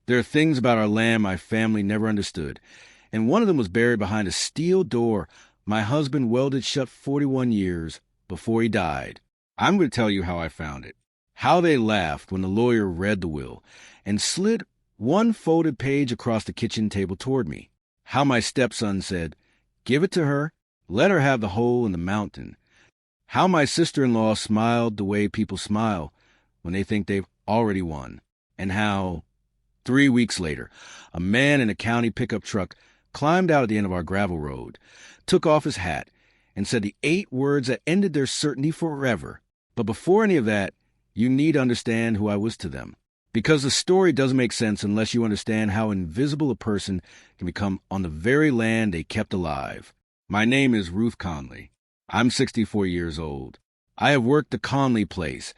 There are things about our land my family never understood, and one of them was buried behind a steel door my husband welded shut 41 years before he died. I'm going to tell you how I found it. How they laughed when the lawyer read the will and slid one folded page across the kitchen table toward me. How my stepson said, "Give it to her. Let her have the hole in the mountain." How my sister-in-law smiled the way people smile when they think they've already won. And how, 3 weeks later, a man in a county pickup truck climbed out at the end of our gravel road, took off his hat, and said the 8 words that ended their certainty forever. But before any of that, you need to understand who I was to them. Because the story doesn't make sense unless you understand how invisible a person can become on the very land they kept alive. My name is Ruth Connley. I'm 64 years old. I have worked the Connley place,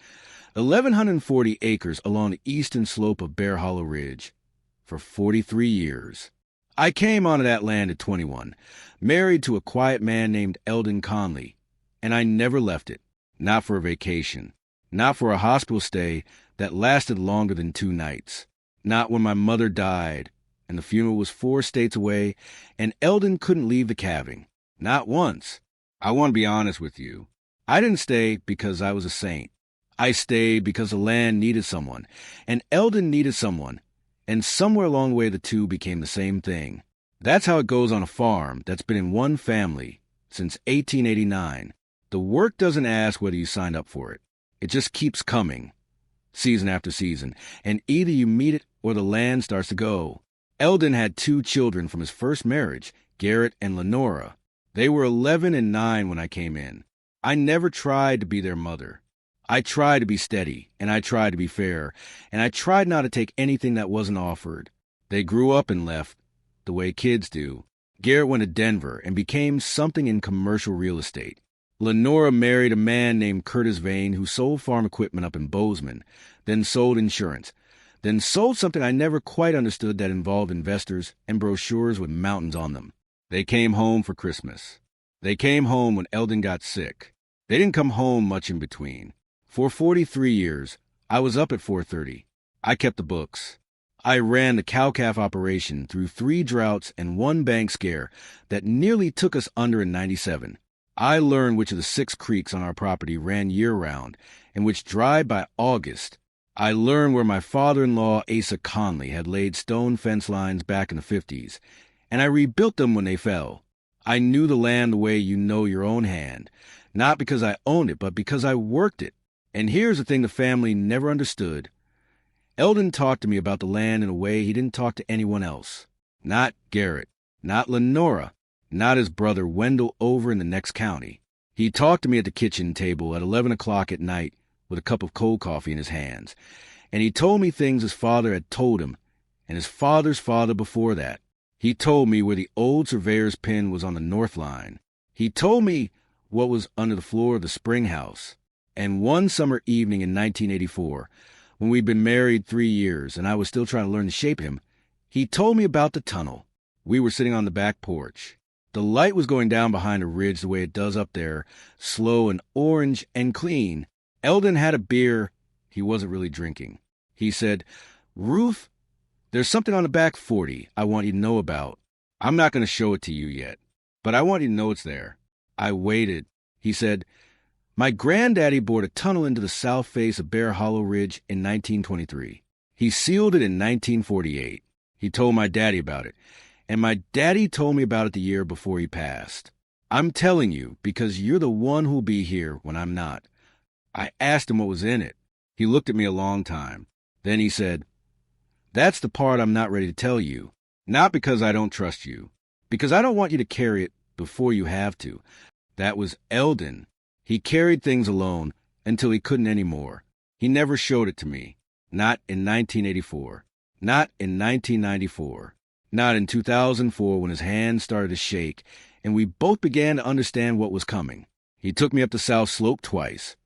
1,140 acres along the eastern slope of Bear Hollow Ridge, for 43 years. I came onto that land at 21, married to a quiet man named Eldon Connley, and I never left it, not for a vacation, not for a hospital stay that lasted longer than 2 nights, not when my mother died and the funeral was 4 states away and Eldon couldn't leave the calving, not once. I want to be honest with you. I didn't stay because I was a saint. I stayed because the land needed someone, and Eldon needed someone, and somewhere along the way the two became the same thing. That's how it goes on a farm that's been in one family since 1889. The work doesn't ask whether you signed up for it. It just keeps coming, season after season, and either you meet it or the land starts to go. Eldon had 2 children from his first marriage, Garrett and Lenora. They were 11 and 9 when I came in. I never tried to be their mother. I tried to be steady, and I tried to be fair, and I tried not to take anything that wasn't offered. They grew up and left, the way kids do. Garrett went to Denver and became something in commercial real estate. Lenora married a man named Curtis Vane who sold farm equipment up in Bozeman, then sold insurance, then sold something I never quite understood that involved investors and brochures with mountains on them. They came home for Christmas. They came home when Eldon got sick. They didn't come home much in between. For 43 years, I was up at 4:30. I kept the books. I ran the cow-calf operation through 3 droughts and 1 bank scare that nearly took us under in 97. I learned which of the 6 creeks on our property ran year-round and which dried by August. I learned where my father-in-law, Asa Connley, had laid stone fence lines back in the 50s, and I rebuilt them when they fell. I knew the land the way you know your own hand, not because I owned it, but because I worked it. And here's the thing the family never understood. Eldon talked to me about the land in a way he didn't talk to anyone else. Not Garrett, not Lenora, not his brother Wendell over in the next county. He talked to me at the kitchen table at 11 o'clock at night with a cup of cold coffee in his hands, and he told me things his father had told him, and his father's father before that. He told me where the old surveyor's pen was on the north line. He told me what was under the floor of the spring house. And one summer evening in 1984, when we'd been married 3 years and I was still trying to learn to shape him, he told me about the tunnel. We were sitting on the back porch. The light was going down behind a ridge the way it does up there, slow and orange and clean. Eldon had a beer he wasn't really drinking. He said, "Ruth, there's something on the back 40 I want you to know about. I'm not going to show it to you yet, but I want you to know it's there." I waited. He said, "My granddaddy bored a tunnel into the south face of Bear Hollow Ridge in 1923. He sealed it in 1948. He told my daddy about it, and my daddy told me about it the year before he passed. I'm telling you because you're the one who'll be here when I'm not." I asked him what was in it. He looked at me a long time. Then he said, "That's the part I'm not ready to tell you. Not because I don't trust you, because I don't want you to carry it before you have to. That was Eldon. He carried things alone until he couldn't anymore. He never showed it to me. Not in 1984. Not in 1994. Not in 2004 when his hands started to shake and we both began to understand what was coming. He took me up the south slope twice.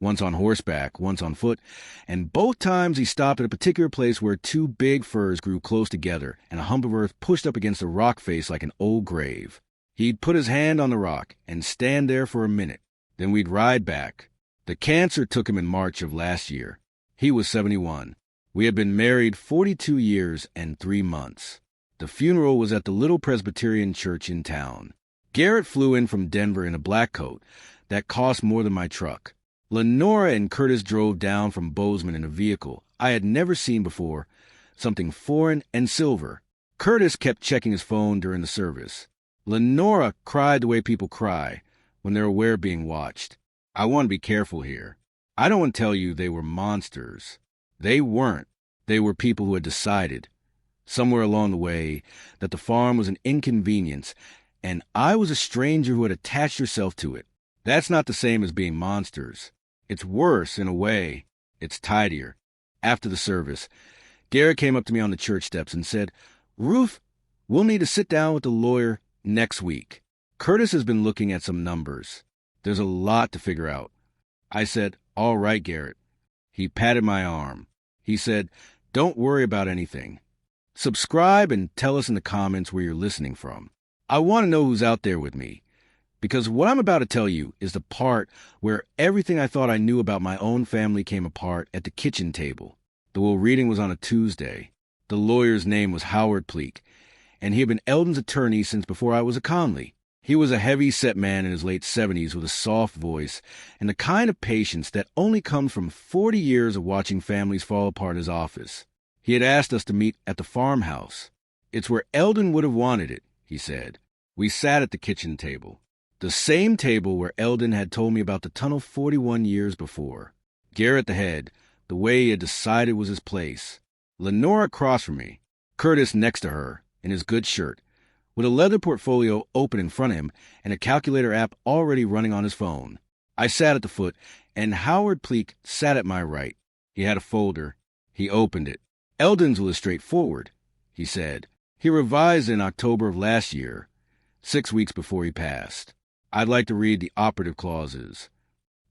Once on horseback, once on foot, and both times he stopped at a particular place where 2 big firs grew close together and a hump of earth pushed up against the rock face like an old grave. He'd put his hand on the rock and stand there for a minute. Then we'd ride back. The cancer took him in March of last year. He was 71. We had been married 42 years and 3 months. The funeral was at the little Presbyterian church in town. Garrett flew in from Denver in a black coat that cost more than my truck. Lenora and Curtis drove down from Bozeman in a vehicle I had never seen before, something foreign and silver. Curtis kept checking his phone during the service. Lenora cried the way people cry when they're aware of being watched. I want to be careful here. I don't want to tell you they were monsters. They weren't. They were people who had decided, somewhere along the way, that the farm was an inconvenience, and I was a stranger who had attached herself to it. That's not the same as being monsters. It's worse in a way. It's tidier. After the service, Garrett came up to me on the church steps and said, "Ruth, we'll need to sit down with the lawyer next week. Curtis has been looking at some numbers. There's a lot to figure out." I said, "All right, Garrett." He patted my arm. He said, "Don't worry about anything. Subscribe and tell us in the comments where you're listening from. I want to know who's out there with me, because what I'm about to tell you is the part where everything I thought I knew about my own family came apart at the kitchen table. The will reading was on a Tuesday. The lawyer's name was Howard Pleak, and he had been Eldon's attorney since before I was a Connley. He was a heavy-set man in his late 70s with a soft voice and the kind of patience that only comes from 40 years of watching families fall apart in his office. He had asked us to meet at the farmhouse. "It's where Eldon would have wanted it," he said. We sat at the kitchen table, the same table where Eldon had told me about the tunnel 41 years before. Garrett the head, the way he had decided was his place. Lenora across from me, Curtis next to her, in his good shirt, with a leather portfolio open in front of him and a calculator app already running on his phone. I sat at the foot, and Howard Pleak sat at my right. He had a folder. He opened it. "Eldon's was straightforward," he said. "He revised in October of last year, 6 weeks before he passed. I'd like to read the operative clauses."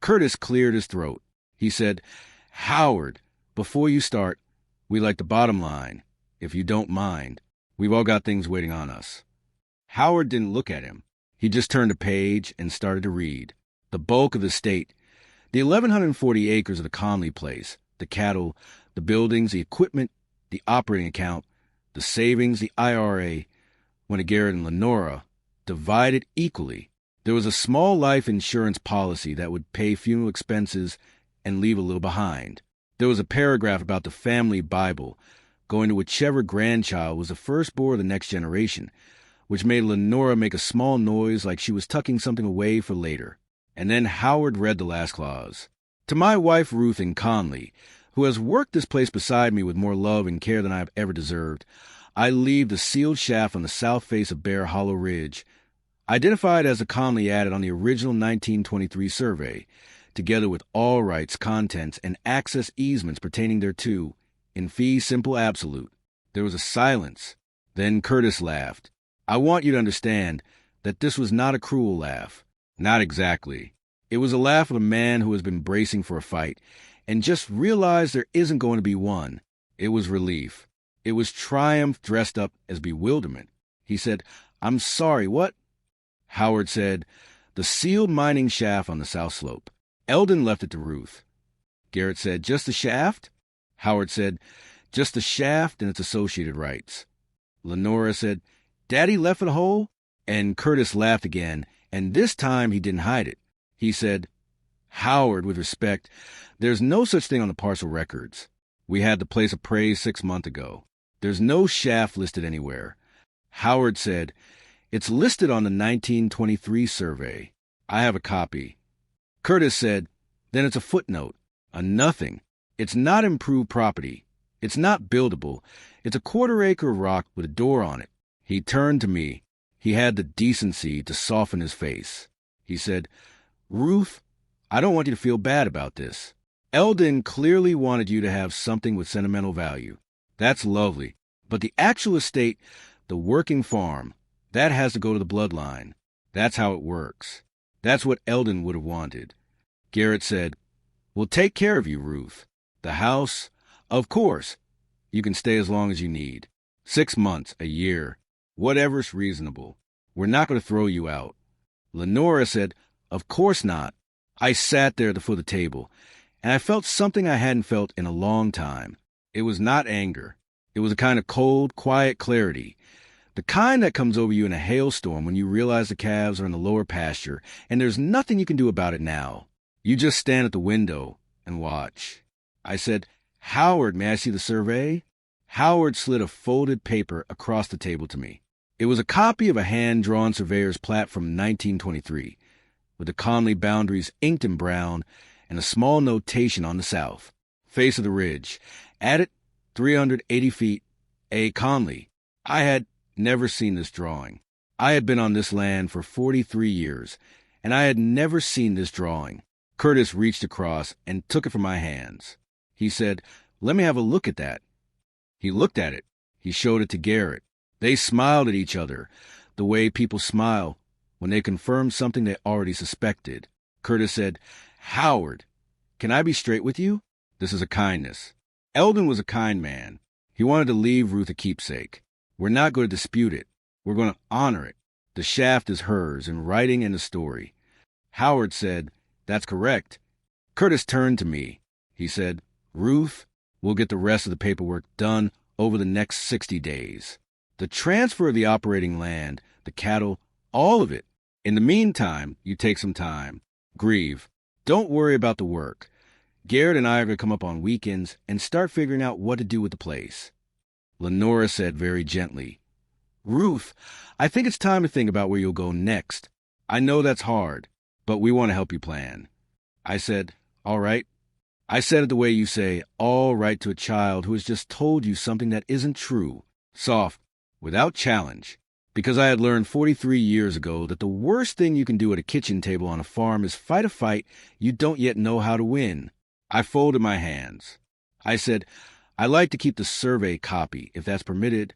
Curtis cleared his throat. He said, "Howard, before you start, we'd like the bottom line, if you don't mind. We've all got things waiting on us." Howard didn't look at him. He just turned a page and started to read. The bulk of the state, the 1,140 acres of the Connley place, the cattle, the buildings, the equipment, the operating account, the savings, the IRA, went to Garrett and Lenora, divided equally. There was a small life insurance policy that would pay funeral expenses and leave a little behind. There was a paragraph about the family Bible, going to whichever grandchild was the firstborn of the next generation, which made Lenora make a small noise like she was tucking something away for later. And then Howard read the last clause. "To my wife Ruth Connley, who has worked this place beside me with more love and care than I have ever deserved, I leave the sealed shaft on the south face of Bear Hollow Ridge, identified as the Connley added on the original 1923 survey, together with all rights, contents, and access easements pertaining thereto, in fee simple absolute." There was a silence. Then Curtis laughed. I want you to understand that this was not a cruel laugh. Not exactly. It was a laugh of a man who has been bracing for a fight and just realized there isn't going to be one. It was relief. It was triumph dressed up as bewilderment. He said, "I'm sorry, what?" Howard said, "The sealed mining shaft on the south slope. Eldon left it to Ruth." Garrett said, "Just the shaft?" Howard said, "Just the shaft and its associated rights." Lenora said, "Daddy left it whole?" And Curtis laughed again, and this time he didn't hide it. He said, "Howard, with respect, there's no such thing on the parcel records. We had the place appraised 6 months ago. There's no shaft listed anywhere." Howard said, "It's listed on the 1923 survey. I have a copy." Curtis said, "Then it's a footnote, a nothing. It's not improved property. It's not buildable. It's a 1/4 acre of rock with a door on it." He turned to me. He had the decency to soften his face. He said, "Ruth, I don't want you to feel bad about this. Eldon clearly wanted you to have something with sentimental value. That's lovely. But the actual estate, the working farm, that has to go to the bloodline. That's how it works. That's what Eldon would have wanted." Garrett said, "We'll take care of you, Ruth. The house, of course. You can stay as long as you need. 6 months, a year. Whatever's reasonable. We're not going to throw you out." Lenora said, "Of course not." I sat there at the foot of the table, and I felt something I hadn't felt in a long time. It was not anger. It was a kind of cold, quiet clarity. The kind that comes over you in a hailstorm when you realize the calves are in the lower pasture and there's nothing you can do about it now. You just stand at the window and watch. I said, "Howard, may I see the survey?" Howard slid a folded paper across the table to me. It was a copy of a hand-drawn surveyor's plat from 1923, with the Connley boundaries inked in brown and a small notation on the south. Face of the ridge. At it, 380 feet, A. Connley. I had never seen this drawing. I had been on this land for 43 years, and I had never seen this drawing. Curtis reached across and took it from my hands. He said, "Let me have a look at that." He looked at it. He showed it to Garrett. They smiled at each other, the way people smile when they confirm something they already suspected. Curtis said, "Howard, can I be straight with you? This is a kindness." Eldon was a kind man. He wanted to leave Ruth a keepsake. We're not going to dispute it. We're going to honor it. The shaft is hers in writing and the story. Howard said, "That's correct." Curtis turned to me. He said, "Ruth, we'll get the rest of the paperwork done over the next 60 days. The transfer of the operating land, the cattle, all of it. In the meantime, you take some time. Grieve. Don't worry about the work. Garrett and I are going to come up on weekends and start figuring out what to do with the place." Lenora said very gently, "Ruth, I think it's time to think about where you'll go next. I know that's hard, but we want to help you plan." I said, "All right." I said it the way you say all right to a child who has just told you something that isn't true. Soft, without challenge. Because I had learned 43 years ago that the worst thing you can do at a kitchen table on a farm is fight a fight you don't yet know how to win. I folded my hands. I said, "I'd like to keep the survey copy, if that's permitted."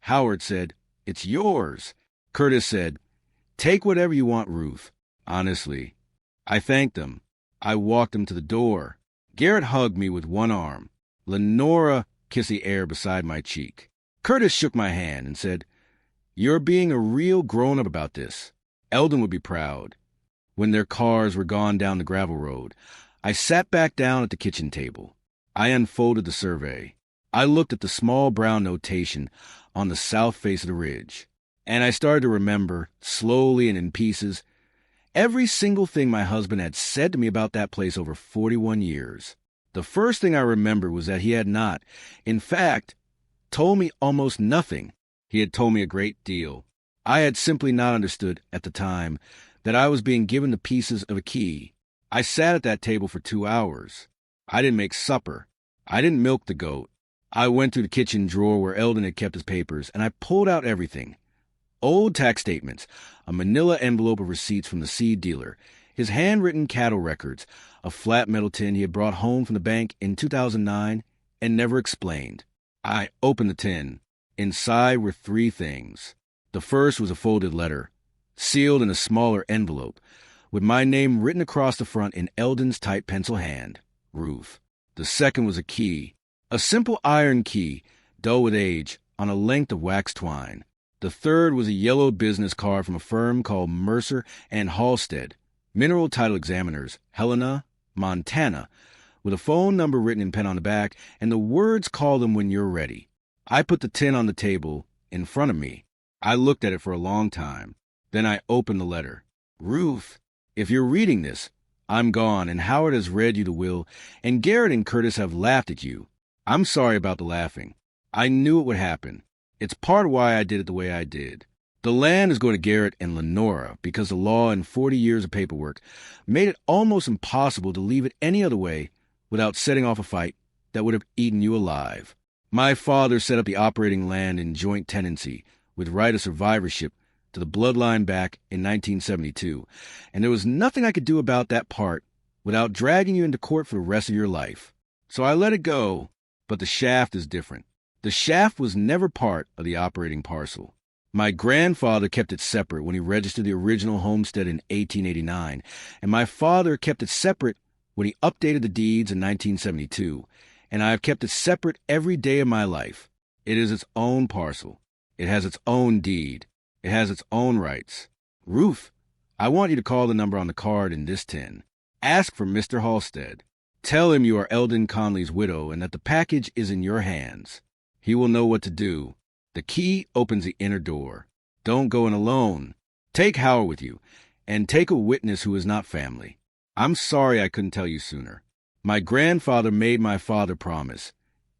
Howard said, "It's yours." Curtis said, "Take whatever you want, Ruth." Honestly. I thanked them. I walked them to the door. Garrett hugged me with one arm. Lenora kissed the air beside my cheek. Curtis shook my hand and said, "You're being a real grown-up about this. Eldon would be proud." When their cars were gone down the gravel road, I sat back down at the kitchen table. I unfolded the survey. I looked at the small brown notation on the south face of the ridge, and I started to remember, slowly and in pieces, every single thing my husband had said to me about that place over 41 years. The first thing I remembered was that he had not, in fact, told me almost nothing. He had told me a great deal. I had simply not understood at the time that I was being given the pieces of a key. I sat at that table for 2 hours. I didn't make supper. I didn't milk the goat. I went through the kitchen drawer where Eldon had kept his papers, and I pulled out everything. Old tax statements, a manila envelope of receipts from the seed dealer, his handwritten cattle records, a flat metal tin he had brought home from the bank in 2009 and never explained. I opened the tin. Inside were 3 things. The first was a folded letter, sealed in a smaller envelope, with my name written across the front in Eldon's tight pencil hand, Ruth. The second was a key, a simple iron key, dull with age, on a length of wax twine. The third was a yellowed business card from a firm called Mercer and Halstead, mineral title examiners, Helena, Montana, with a phone number written in pen on the back, and the words, "Call them when you're ready." I put the tin on the table in front of me. I looked at it for a long time. Then I opened the letter. "Ruth, if you're reading this, I'm gone, and Howard has read you the will, and Garrett and Curtis have laughed at you. I'm sorry about the laughing. I knew it would happen. It's part of why I did it the way I did. The land is going to Garrett and Lenora because the law and 40 years of paperwork made it almost impossible to leave it any other way without setting off a fight that would have eaten you alive. My father set up the operating land in joint tenancy with right of survivorship to the bloodline back in 1972, and there was nothing I could do about that part without dragging you into court for the rest of your life. So I let it go, but the shaft is different. The shaft was never part of the operating parcel. My grandfather kept it separate when he registered the original homestead in 1889, and my father kept it separate when he updated the deeds in 1972, and I have kept it separate every day of my life. It is its own parcel. It has its own deed. It has its own rights. Ruth, I want you to call the number on the card in this tin. Ask for Mr. Halstead. Tell him you are Eldon Connley's widow and that the package is in your hands. He will know what to do. The key opens the inner door. Don't go in alone. Take Howard with you, and take a witness who is not family. I'm sorry I couldn't tell you sooner. My grandfather made my father promise,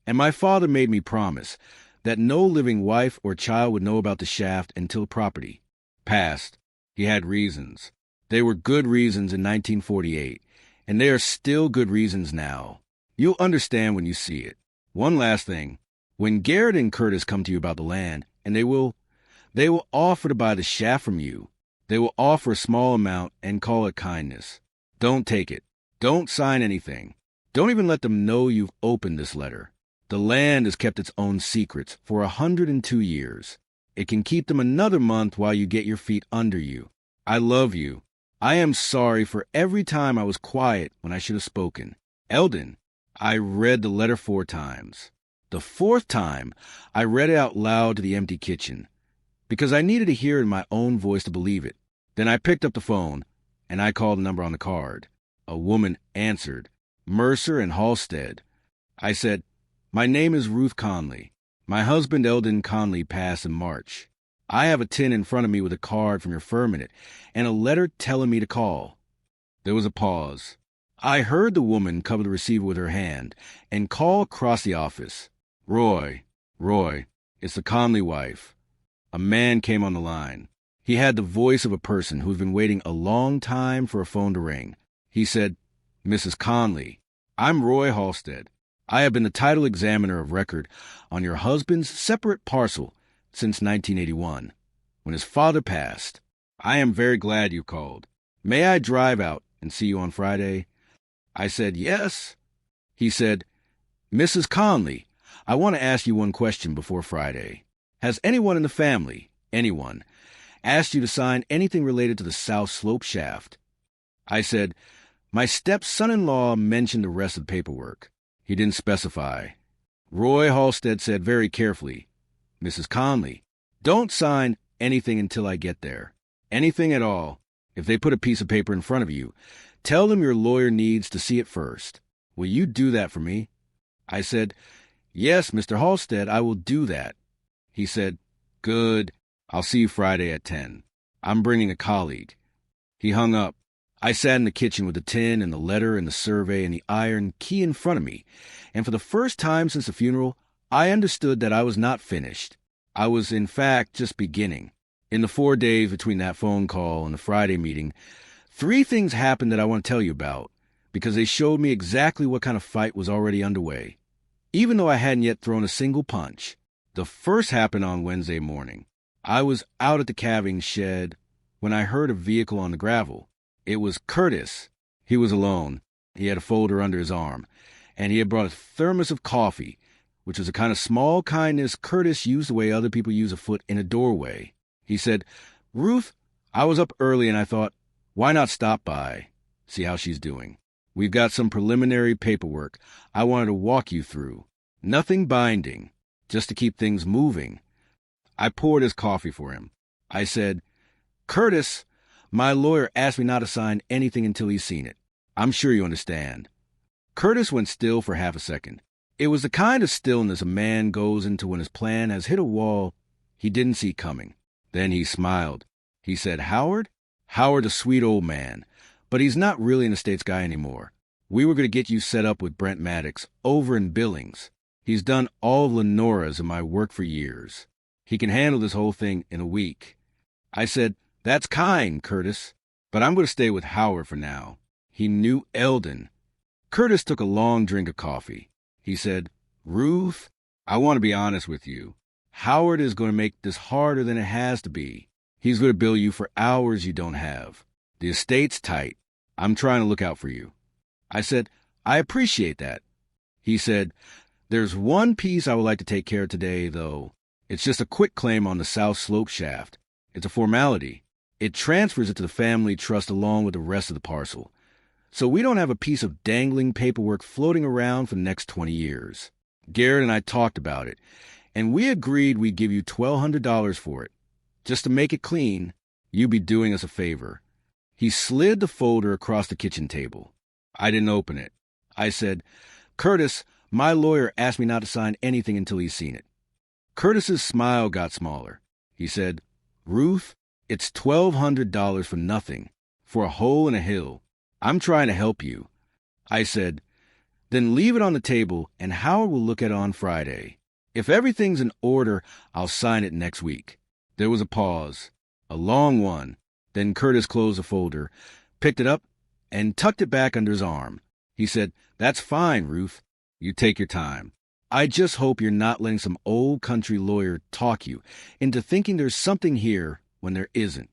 and my father made me promise, that no living wife or child would know about the shaft until property passed. He had reasons. They were good reasons in 1948, and they are still good reasons now. You'll understand when you see it. One last thing. When Garrett and Curtis come to you about the land, and they will offer to buy the shaft from you. They will offer a small amount and call it kindness. Don't take it. Don't sign anything. Don't even let them know you've opened this letter. The land has kept its own secrets for 102 years. It can keep them another month while you get your feet under you. I love you. I am sorry for every time I was quiet when I should have spoken. Eldon, I read the letter 4 times. The 4th time, I read it out loud to the empty kitchen, because I needed to hear it in my own voice to believe it. Then I picked up the phone, and I called the number on the card. A woman answered, Mercer and Halstead. I said, My name is Ruth Connley. My husband Eldon Connley passed in March. I have a tin in front of me with a card from your firm in it, and a letter telling me to call. There was a pause. I heard the woman cover the receiver with her hand and call across the office. Roy, it's the Connley wife. A man came on the line. He had the voice of a person who's been waiting a long time for a phone to ring. He said, Mrs. Connley, I'm Roy Halstead. I have been the title examiner of record on your husband's separate parcel since 1981, when his father passed. I am very glad you called. May I drive out and see you on Friday? I said, yes. He said, Mrs. Connley, I want to ask you one question before Friday. Has anyone in the family, anyone, asked you to sign anything related to the South Slope shaft? I said, my step-son-in-law mentioned the rest of the paperwork. He didn't specify. Roy Halstead said very carefully, Mrs. Connley, don't sign anything until I get there. Anything at all. If they put a piece of paper in front of you, tell them your lawyer needs to see it first. Will you do that for me? I said, yes, Mr. Halstead, I will do that. He said, good. I'll see you Friday at 10. I'm bringing a colleague. He hung up. I sat in the kitchen with the tin and the letter and the survey and the iron key in front of me, and for the first time since the funeral, I understood that I was not finished. I was, in fact, just beginning. In the 4 days between that phone call and the Friday meeting, 3 things happened that I want to tell you about, because they showed me exactly what kind of fight was already underway, even though I hadn't yet thrown a single punch. The first happened on Wednesday morning. I was out at the calving shed when I heard a vehicle on the gravel. It was Curtis. He was alone. He had a folder under his arm, and he had brought a thermos of coffee, which was a kind of small kindness Curtis used the way other people use a foot in a doorway. He said, Ruth, I was up early and I thought, why not stop by, see how she's doing? We've got some preliminary paperwork I wanted to walk you through. Nothing binding, just to keep things moving. I poured his coffee for him. I said, Curtis, my lawyer asked me not to sign anything until he's seen it. I'm sure you understand. Curtis went still for half a second. It was the kind of stillness a man goes into when his plan has hit a wall he didn't see coming. Then he smiled. He said, Howard? Howard's a sweet old man, but he's not really an estates guy anymore. We were going to get you set up with Brent Maddox over in Billings. He's done all of Lenora's and my work for years. He can handle this whole thing in a week. I said, that's kind, Curtis, but I'm going to stay with Howard for now. He knew Eldon. Curtis took a long drink of coffee. He said, Ruth, I want to be honest with you. Howard is going to make this harder than it has to be. He's going to bill you for hours you don't have. The estate's tight. I'm trying to look out for you. I said, I appreciate that. He said, there's one piece I would like to take care of today, though. It's just a quick claim on the South Slope shaft. It's a formality. It transfers it to the family trust along with the rest of the parcel. So we don't have a piece of dangling paperwork floating around for the next 20 years. Garrett and I talked about it, and we agreed we'd give you $1,200 for it. Just to make it clean, you'd be doing us a favor. He slid the folder across the kitchen table. I didn't open it. I said, Curtis, my lawyer asked me not to sign anything until he's seen it. Curtis's smile got smaller. He said, Ruth, it's $1,200 for nothing, for a hole in a hill. I'm trying to help you. I said, then leave it on the table and Howard will look at it on Friday. If everything's in order, I'll sign it next week. There was a pause, a long one. Then Curtis closed the folder, picked it up, and tucked it back under his arm. He said, That's fine, Ruth. You take your time. I just hope you're not letting some old country lawyer talk you into thinking there's something here when there isn't.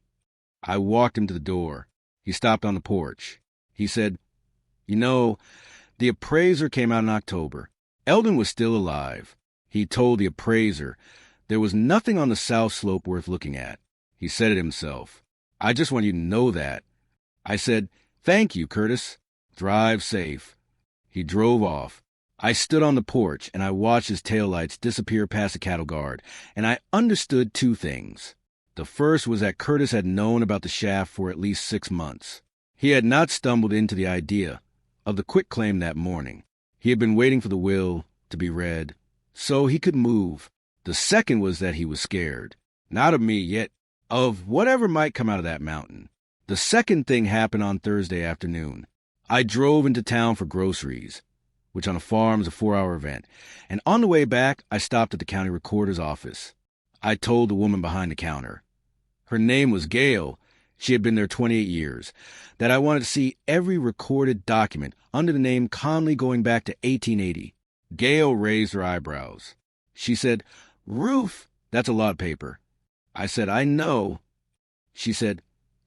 I walked him to the door. He stopped on the porch. He said, You know, the appraiser came out in October. Eldon was still alive. He told the appraiser there was nothing on the south slope worth looking at. He said it himself. I just want you to know that. I said, Thank you, Curtis. Drive safe. He drove off. I stood on the porch and I watched his taillights disappear past the cattle guard, and I understood two things. The first was that Curtis had known about the shaft for at least 6 months. He had not stumbled into the idea of the quitclaim that morning. He had been waiting for the will to be read so he could move. The second was that he was scared. Not of me yet, of whatever might come out of that mountain. The second thing happened on Thursday afternoon. I drove into town for groceries, which on a farm is a 4-hour event, and on the way back, I stopped at the county recorder's office. I told the woman behind the counter. Her name was Gail. She had been there 28 years. That I wanted to see every recorded document under the name Connley going back to 1880. Gail raised her eyebrows. She said, Ruth, that's a lot of paper. I said, I know. She said,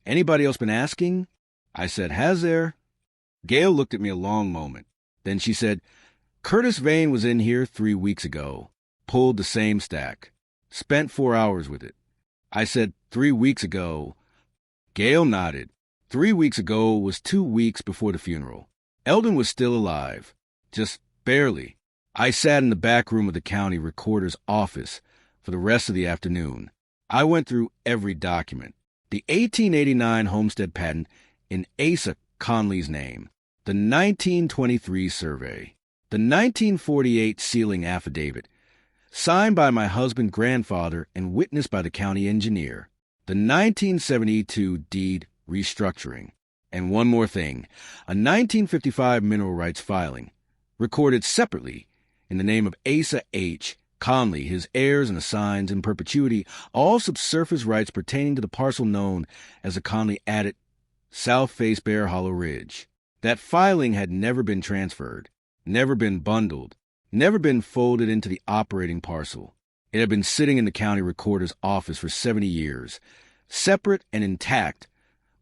Anybody else been asking? I said, Has there? Gail looked at me a long moment. Then she said, Curtis Vane was in here 3 weeks ago. Pulled the same stack. Spent 4 hours with it. I said, 3 weeks ago. Gail nodded. 3 weeks ago was 2 weeks before the funeral. Eldon was still alive. Just barely. I sat in the back room of the county recorder's office for the rest of the afternoon. I went through every document. The 1889 homestead patent in Asa Connley's name. The 1923 survey. The 1948 sealing affidavit. Signed by my husband's grandfather and witnessed by the county engineer. The 1972 deed restructuring. And one more thing. A 1955 mineral rights filing. Recorded separately in the name of Asa H. Connley, his heirs and assigns in perpetuity all subsurface rights pertaining to the parcel known as the Connley Adit South Face Bear Hollow Ridge. That filing had never been transferred, never been bundled, never been folded into the operating parcel. It had been sitting in the county recorder's office for 70 years, separate and intact.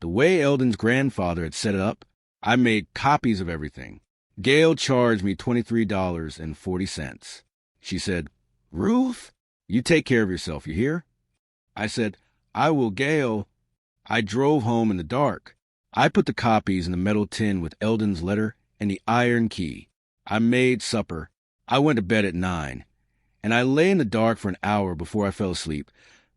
The way Eldon's grandfather had set it up, I made copies of everything. Gail charged me $23.40. She said, Ruth, you take care of yourself, you hear? I said, I will, Gail. I drove home in the dark. I put the copies in the metal tin with Eldon's letter and the iron key. I made supper. I went to bed at 9, and I lay in the dark for an hour before I fell asleep,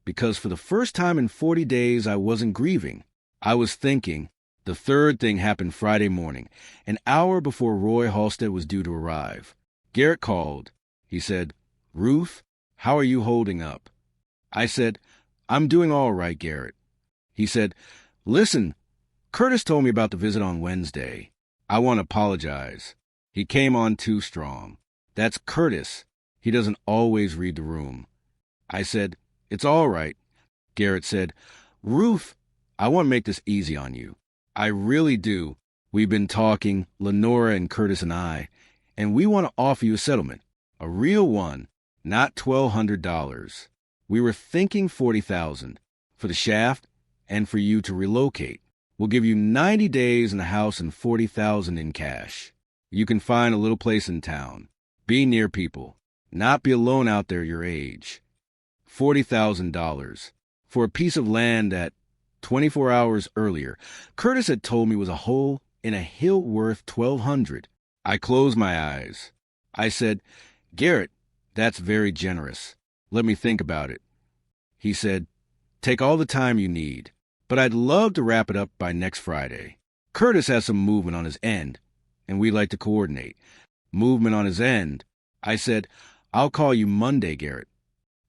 because for the first time in 40 days I wasn't grieving. I was thinking. The third thing happened Friday morning, an hour before Roy Halstead was due to arrive. Garrett called. He said, Ruth, how are you holding up? I said, I'm doing all right, Garrett. He said, Listen, Curtis told me about the visit on Wednesday. I want to apologize. He came on too strong. That's Curtis. He doesn't always read the room. I said, It's all right. Garrett said, Ruth, I want to make this easy on you. I really do. We've been talking, Lenora and Curtis and I, and we want to offer you a settlement. A real one, not $1,200. We were thinking $40,000 for the shaft and for you to relocate. We'll give you 90 days in the house and $40,000 in cash. You can find a little place in town. Be near people. Not be alone out there your age. $40,000 for a piece of land that 24 hours earlier Curtis had told me was a hole in a hill worth $1,200. I closed my eyes. I said, Garrett, that's very generous. Let me think about it. He said, Take all the time you need, but I'd love to wrap it up by next Friday. Curtis has some movement on his end, and we'd like to coordinate. Movement on his end. I said, I'll call you Monday, Garrett.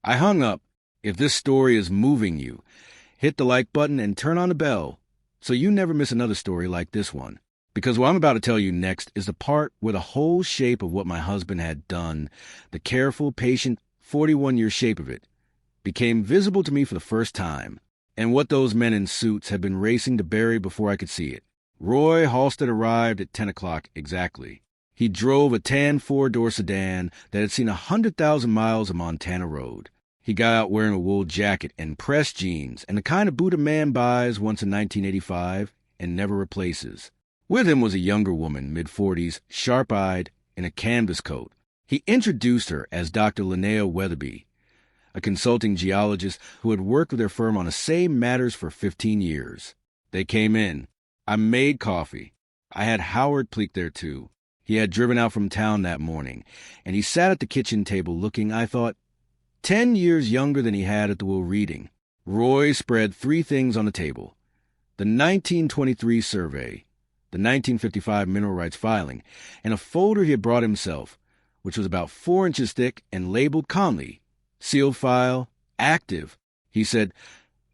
I hung up. If this story is moving you, hit the like button and turn on the bell so you never miss another story like this one. Because what I'm about to tell you next is the part where the whole shape of what my husband had done, the careful, patient, 41-year shape of it, became visible to me for the first time, and what those men in suits had been racing to bury before I could see it. Roy Halstead arrived at 10 o'clock exactly. He drove a tan four-door sedan that had seen 100,000 miles of Montana road. He got out wearing a wool jacket and pressed jeans and the kind of boot a man buys once in 1985 and never replaces. With him was a younger woman, mid-40s, sharp-eyed, in a canvas coat. He introduced her as Dr. Linnea Weatherby, a consulting geologist who had worked with their firm on the same matters for 15 years. They came in. I made coffee. I had Howard Pleak there, too. He had driven out from town that morning, and he sat at the kitchen table looking, I thought, 10 years younger than he had at the Will Reading. Roy spread 3 things on the table: the 1923 survey, the 1955 mineral rights filing, and a folder he had brought himself, which was about 4 inches thick and labeled Connley. Sealed file, active. He said,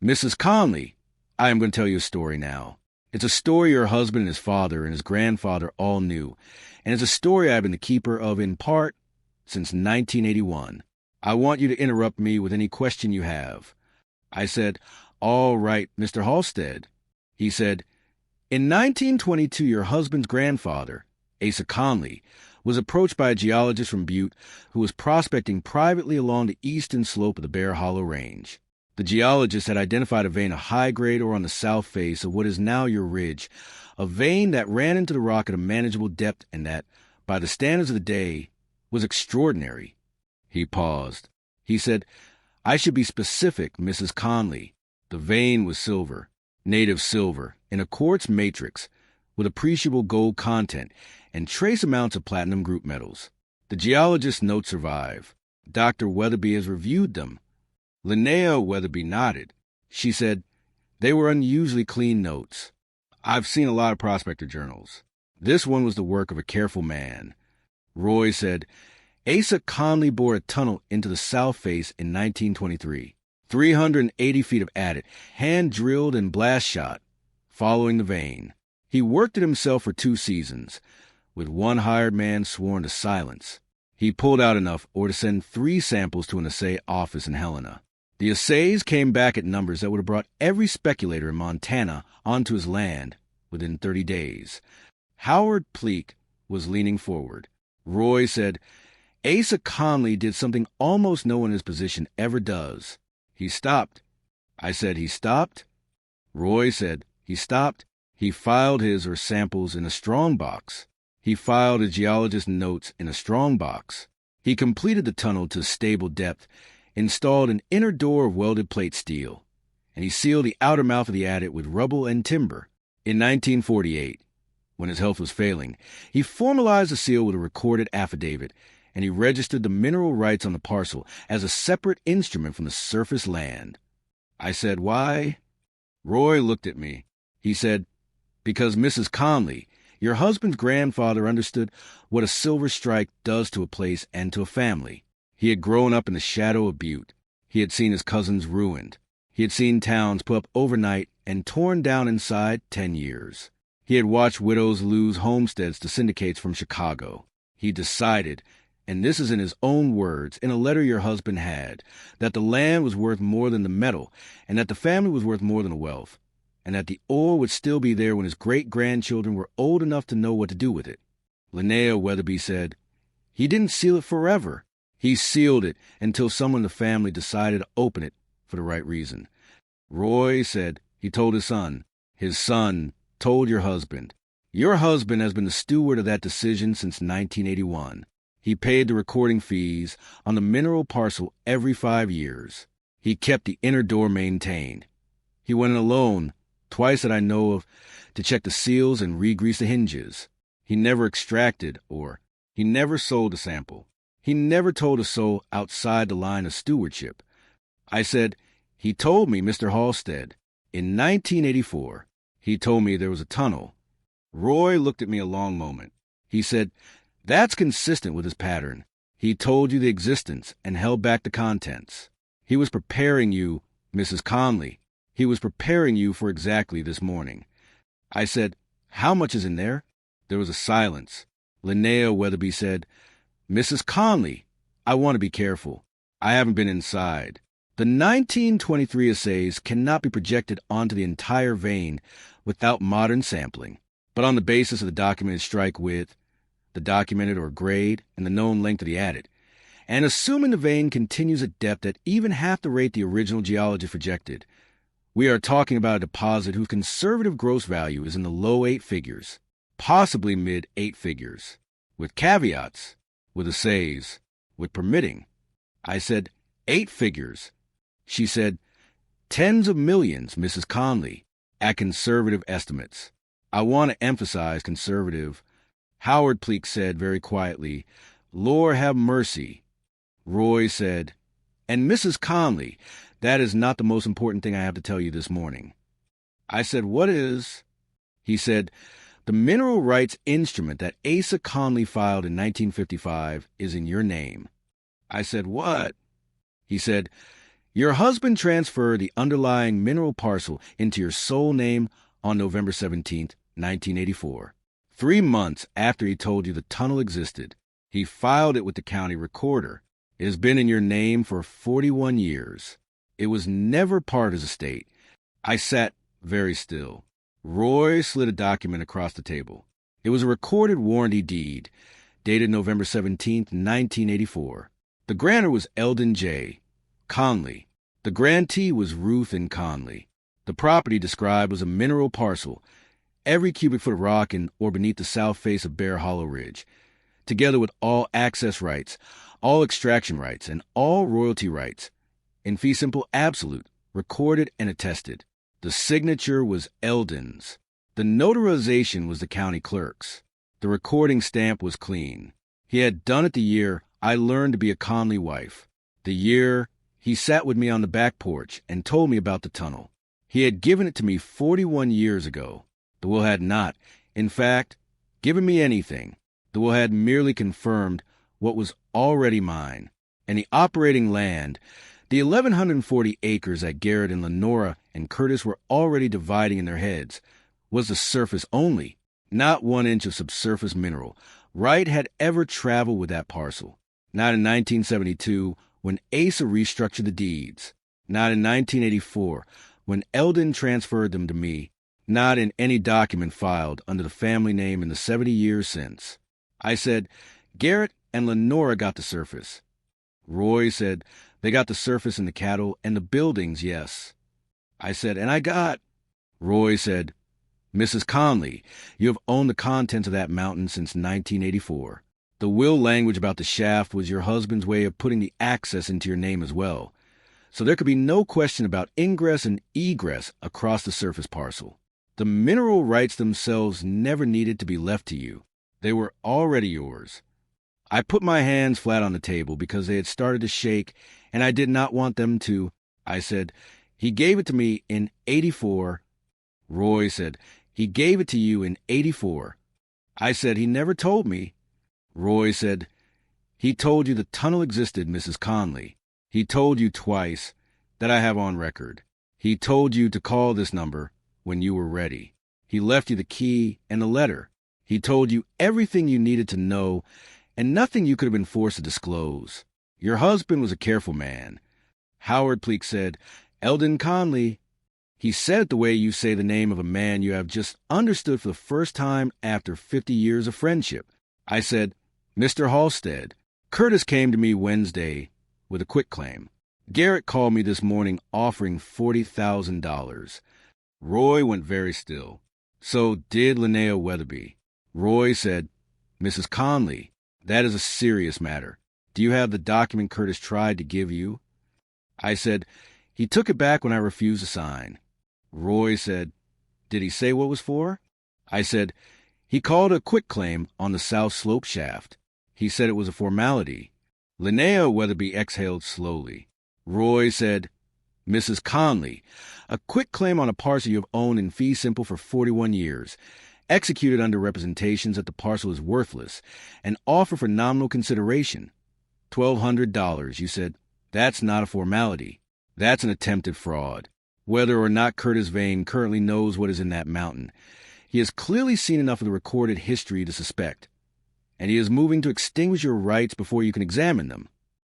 Mrs. Connley, I am going to tell you a story now. It's a story your husband and his father and his grandfather all knew, and it's a story I've been the keeper of in part since 1981. I want you to interrupt me with any question you have. I said, all right, Mr. Halstead. He said, in 1922, your husband's grandfather, Asa Connley, was approached by a geologist from Butte who was prospecting privately along the eastern slope of the Bear Hollow Range. The geologist had identified a vein of high grade ore on the south face of what is now your ridge, a vein that ran into the rock at a manageable depth and that, by the standards of the day, was extraordinary. He paused. He said, I should be specific, Mrs. Connley. The vein was silver, native silver, in a quartz matrix, with appreciable gold content and trace amounts of platinum group metals. The geologist's notes survive. Dr. Weatherby has reviewed them. Linnea Weatherby nodded. She said, they were unusually clean notes. I've seen a lot of prospector journals. This one was the work of a careful man. Roy said, Asa Connley bored a tunnel into the south face in 1923. 380 feet of adit, hand-drilled and blast shot, following the vein. He worked it himself for 2 seasons, with one hired man sworn to silence. He pulled out enough ore to send 3 samples to an assay office in Helena. The assays came back at numbers that would have brought every speculator in Montana onto his land within 30 days. Howard Pleak was leaning forward. Roy said, Asa Connley did something almost no one in his position ever does. He stopped. I said, he stopped? Roy said, he stopped. He filed his or samples in a strong box. He filed a geologist's notes in a strong box. He completed the tunnel to stable depth, installed an inner door of welded plate steel, and he sealed the outer mouth of the adit with rubble and timber. In 1948, when his health was failing, he formalized the seal with a recorded affidavit, and he registered the mineral rights on the parcel as a separate instrument from the surface land. I said, why? Roy looked at me. He said, because Mrs. Connley, your husband's grandfather, understood what a silver strike does to a place and to a family. He had grown up in the shadow of Butte. He had seen his cousins ruined. He had seen towns put up overnight and torn down inside 10 years. He had watched widows lose homesteads to syndicates from Chicago. He decided, and this is in his own words, in a letter your husband had, that the land was worth more than the metal, and that the family was worth more than the wealth, and that the ore would still be there when his great-grandchildren were old enough to know what to do with it. Linnea Weatherby said, he didn't seal it forever. He sealed it until someone in the family decided to open it for the right reason. Roy said he told his son. His son told your husband. Your husband has been the steward of that decision since 1981. He paid the recording fees on the mineral parcel every 5 years. He kept the inner door maintained. He went in alone, twice that I know of, to check the seals and re-grease the hinges. He never extracted or he never sold a sample. He never told a soul outside the line of stewardship. I said, he told me, Mr. Halstead, in 1984, he told me there was a tunnel. Roy looked at me a long moment. He said, "That's consistent with his pattern. He told you the existence and held back the contents. He was preparing you, Mrs. Connley. He was preparing you for exactly this morning." I said, "How much is in there?" There was a silence. Linnea Weatherby said, "Mrs. Connley, I want to be careful. I haven't been inside. The 1923 assays cannot be projected onto the entire vein without modern sampling, but on the basis of the documented strike width, the documented or grade, and the known length of the adit, and assuming the vein continues at depth at even half the rate the original geologist projected, we are talking about a deposit whose conservative gross value is in the low 8 figures, possibly mid 8 figures, with caveats, with assays, with permitting." I said, "8 figures." She said, "Tens of millions, Mrs. Connley, at conservative estimates." I want to emphasize conservative. Howard Pleak said very quietly, "Lord have mercy." Roy said, "And Mrs. Connley, that is not the most important thing I have to tell you this morning." I said, "What is?" He said, "The mineral rights instrument that Asa Connley filed in 1955 is in your name." I said, "What?" He said, "Your husband transferred the underlying mineral parcel into your sole name on November 17th, 1984. 3 months after he told you the tunnel existed, he filed it with the county recorder. It has been in your name for 41 years. It was never part of his estate." I sat very still. Roy slid a document across the table. It was a recorded warranty deed, dated November 17th, 1984. The grantor was Eldon J. Connley. The grantee was Ruth and Connley. The property described was a mineral parcel, every cubic foot of rock in or beneath the south face of Bear Hollow Ridge, together with all access rights, all extraction rights, and all royalty rights, in fee simple absolute, recorded and attested. The signature was Eldon's. The notarization was the county clerk's. The recording stamp was clean. He had done it the year I learned to be a Connley wife. The year he sat with me on the back porch and told me about the tunnel. He had given it to me 41 years ago. The will had not, in fact, given me anything. The will had merely confirmed what was already mine. And the operating land, the 1,140 acres that Garrett and Lenora and Curtis were already dividing in their heads, was the surface only, not 1 inch of subsurface mineral Wright had ever traveled with that parcel. Not in 1972, when Asa restructured the deeds. Not in 1984, when Eldon transferred them to me. Not in any document filed under the family name in the 70 years since. I said, "Garrett and Lenora got the surface." Roy said, "They got the surface and the cattle and the buildings, yes." I said, "And I got..." Roy said, "Mrs. Connley, you have owned the contents of that mountain since 1984. The will language about the shaft was your husband's way of putting the access into your name as well. So there could be no question about ingress and egress across the surface parcel. The mineral rights themselves never needed to be left to you. They were already yours." I put my hands flat on the table because they had started to shake, and I did not want them to. I said, "He gave it to me in 84. Roy said, "He gave it to you in 84. I said, "He never told me." Roy said, "He told you the tunnel existed, Mrs. Connley. He told you twice, that I have on record. He told you to call this number when you were ready. He left you the key and the letter. He told you everything you needed to know and nothing you could have been forced to disclose. Your husband was a careful man." Howard Pleak said, "Eldon Connley. He said it the way you say the name of a man you have just understood for the first time after 50 years of friendship." I said, "Mr. Halstead, Curtis came to me Wednesday with a quitclaim. Garrett called me this morning offering $40,000. Roy went very still. So did Linnea Weatherby. Roy said, "Mrs. Connley, that is a serious matter. Do you have the document Curtis tried to give you?" I said, "He took it back when I refused to sign." Roy said, "Did he say what it was for?" I said, "He called a quitclaim on the south slope shaft. He said it was a formality." Linnea Weatherby exhaled slowly. Roy said, "Mrs. Connley, a quitclaim on a parcel you have owned in fee simple for 41 years, executed under representations that the parcel is worthless, and offer for nominal consideration. $1,200, you said. That's not a formality. That's an attempted fraud. Whether or not Curtis Vane currently knows what is in that mountain, he has clearly seen enough of the recorded history to suspect, and he is moving to extinguish your rights before you can examine them.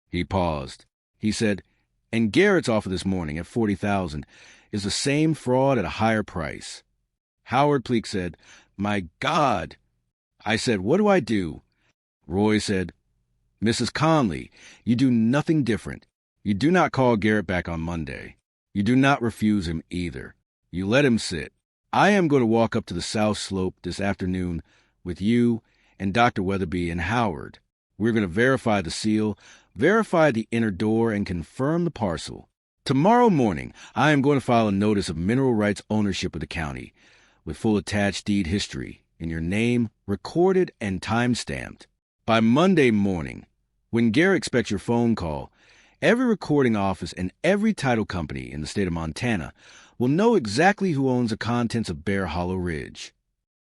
He paused. He said, and Garrett's offer this morning at $40,000 is the same fraud at a higher price. Howard Pleak said, my God. I said, what do I do? Roy said, Mrs. Connley, you do nothing different. You do not call Garrett back on Monday. You do not refuse him either. You let him sit. I am going to walk up to the South Slope this afternoon with you and Dr. Weatherby and Howard. We're going to verify the seal, verify the inner door, and confirm the parcel. Tomorrow morning, I am going to file a notice of mineral rights ownership of the county, with full attached deed history, in your name, recorded and time-stamped. By Monday morning, when Garrett expects your phone call, every recording office and every title company in the state of Montana will know exactly who owns the contents of Bear Hollow Ridge.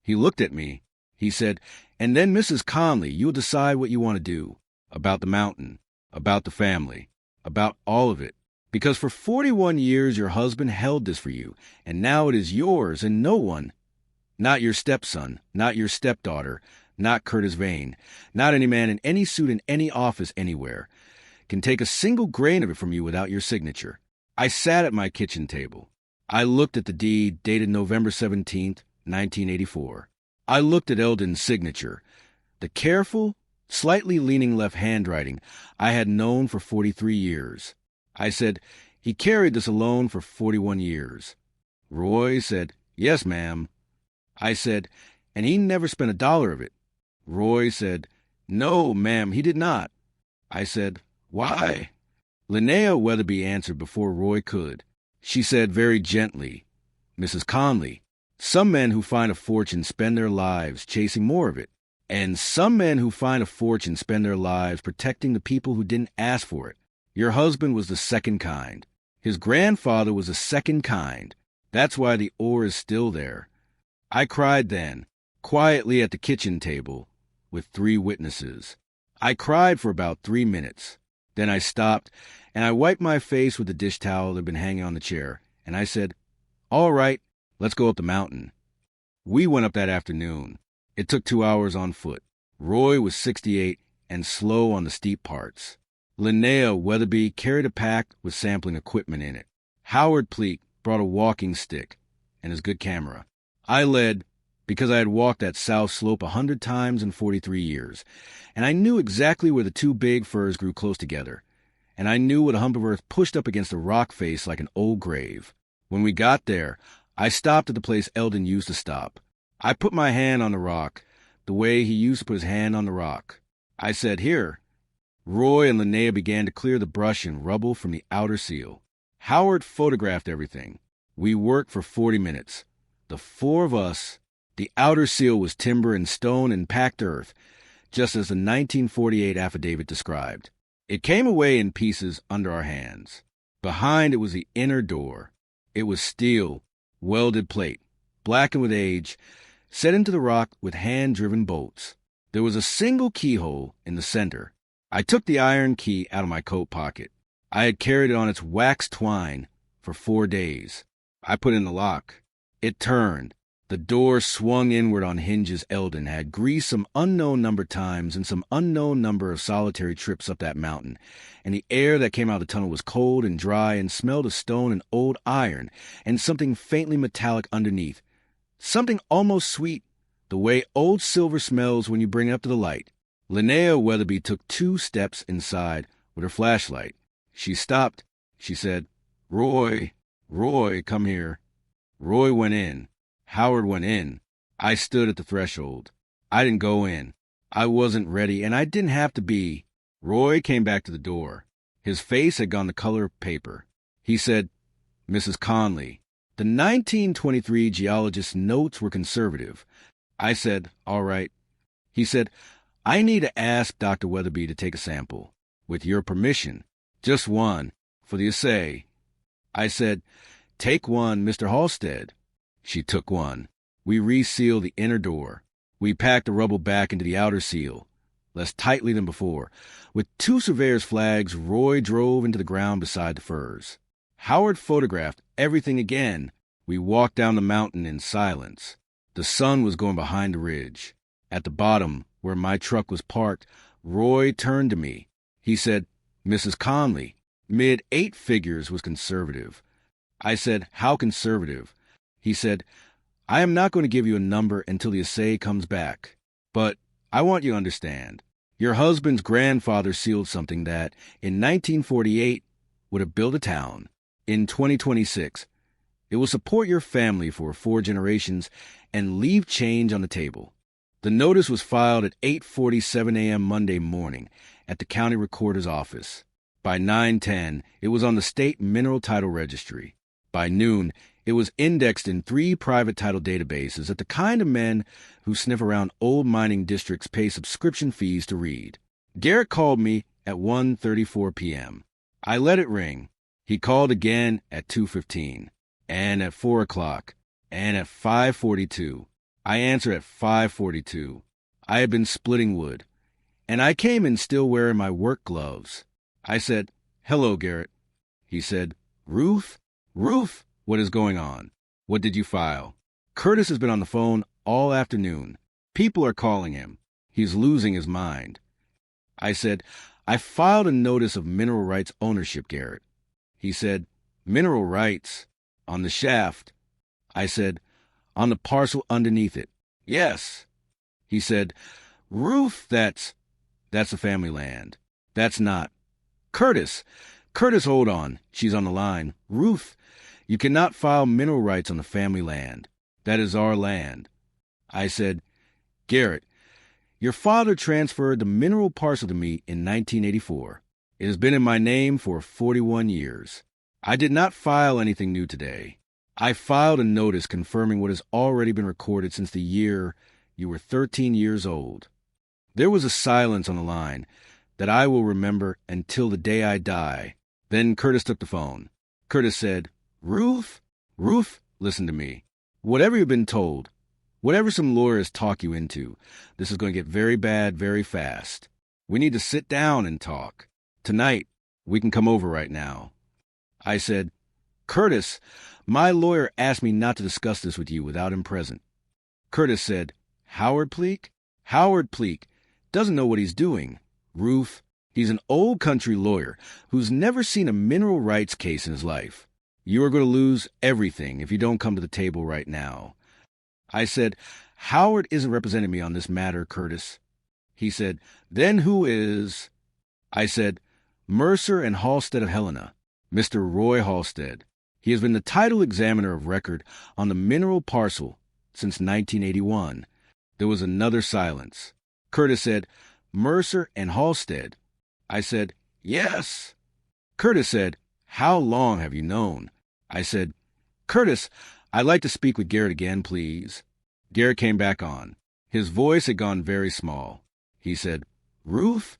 He looked at me. He said, and then, Mrs. Connley, you will decide what you want to do about the mountain, about the family, about all of it. Because for 41 years your husband held this for you, and now it is yours, and no one, not your stepson, not your stepdaughter, not Curtis Vane, not any man in any suit in any office anywhere, can take a single grain of it from you without your signature. I sat at my kitchen table. I looked at the deed dated November 17th, 1984. I looked at Eldon's signature, the careful, slightly leaning left handwriting I had known for 43 years. I said, he carried this alone for 41 years. Roy said, yes, ma'am. I said, and he never spent $1 of it. Roy said, no, ma'am, he did not. I said, why? Linnea Weatherby answered before Roy could. She said very gently, Mrs. Connley, some men who find a fortune spend their lives chasing more of it, and some men who find a fortune spend their lives protecting the people who didn't ask for it. Your husband was the second kind. His grandfather was the second kind. That's why the ore is still there. I cried then, quietly at the kitchen table, with 3 witnesses. I cried for about 3 minutes. Then I stopped, and I wiped my face with the dish towel that had been hanging on the chair, and I said, all right, let's go up the mountain. We went up that afternoon. It took 2 hours on foot. Roy was 68 and slow on the steep parts. Linnea Weatherby carried a pack with sampling equipment in it. Howard Pleak brought a walking stick and his good camera. I led because I had walked that south slope 100 times in 43 years, and I knew exactly where the 2 big firs grew close together, and I knew what a hump of earth pushed up against a rock face like an old grave. When we got there, I stopped at the place Eldon used to stop. I put my hand on the rock, the way he used to put his hand on the rock. I said, here. Roy and Linnea began to clear the brush and rubble from the outer seal. Howard photographed everything. We worked for 40 minutes. The 4 of us. The outer seal was timber and stone and packed earth, just as the 1948 affidavit described. It came away in pieces under our hands. Behind it was the inner door. It was steel, welded plate, blackened with age, set into the rock with hand-driven bolts. There was a single keyhole in the center. I took the iron key out of my coat pocket. I had carried it on its wax twine for 4 days. I put in the lock. It turned. The door swung inward on hinges Eldon had greased some unknown number times and some unknown number of solitary trips up that mountain, and the air that came out of the tunnel was cold and dry and smelled of stone and old iron and something faintly metallic underneath, something almost sweet, the way old silver smells when you bring it up to the light. Linnea Weatherby took 2 steps inside with her flashlight. She stopped. She said, Roy, come here. Roy went in. Howard went in. I stood at the threshold. I didn't go in. I wasn't ready, and I didn't have to be. Roy came back to the door. His face had gone the color of paper. He said, Mrs. Connley, the 1923 geologist's notes were conservative. I said, all right. He said, I need to ask Dr. Weatherby to take a sample. With your permission. Just one, for the assay. I said, take one, Mr. Halstead. She took one. We resealed the inner door. We packed the rubble back into the outer seal, less tightly than before. With 2 surveyor's flags, Roy drove into the ground beside the firs. Howard photographed everything again. We walked down the mountain in silence. The sun was going behind the ridge. At the bottom, where my truck was parked, Roy turned to me. He said, "Mrs. Connley." Mid-8 figures was conservative. I said, "How conservative?" He said, "I am not going to give you a number until the assay comes back. But I want you to understand. Your husband's grandfather sealed something that, in 1948, would have built a town. In 2026, it will support your family for 4 generations and leave change on the table." The notice was filed at 8:47 a.m. Monday morning at the county recorder's office. By 9:10, it was on the state mineral title registry. By noon, it was indexed in 3 private title databases that the kind of men who sniff around old mining districts pay subscription fees to read. Garrett called me at 1:34 p.m. I let it ring. He called again at 2:15, and at 4 o'clock, and at 5:42. I answered at 5:42. I had been splitting wood, and I came in still wearing my work gloves. I said, "Hello, Garrett." He said, "Ruth? Ruth, what is going on? What did you file?" "Curtis has been on the phone all afternoon. People are calling him. He's losing his mind." I said, "I filed a notice of mineral rights ownership, Garrett." He said, "Mineral rights? On the shaft?" I said, "On the parcel underneath it." "Yes." He said, "Ruth, that's the family land." "That's not." Curtis, hold on. She's on the line. "Ruth, you cannot file mineral rights on the family land. That is our land." I said, "Garrett, your father transferred the mineral parcel to me in 1984. It has been in my name for 41 years. I did not file anything new today. I filed a notice confirming what has already been recorded since the year you were 13 years old." There was a silence on the line that I will remember until the day I die. Then Curtis took the phone. Curtis said, Ruth, listen to me. Whatever you've been told, whatever some lawyers talk you into, this is going to get very bad very fast. We need to sit down and talk. Tonight, we can come over right now." I said, "Curtis, my lawyer asked me not to discuss this with you without him present." Curtis said, "Howard Pleak? Howard Pleak doesn't know what he's doing. Ruth, he's an old country lawyer who's never seen a mineral rights case in his life. You are going to lose everything if you don't come to the table right now." I said, "Howard isn't representing me on this matter, Curtis." He said, "Then who is?" I said, "Mercer and Halstead of Helena, Mr. Roy Halstead. He has been the title examiner of record on the mineral parcel since 1981. There was another silence. Curtis said, "Mercer and Halstead." I said, "Yes." Curtis said, "How long have you known?" I said, "Curtis, I'd like to speak with Garrett again, please." Garrett came back on. His voice had gone very small. He said, Ruth,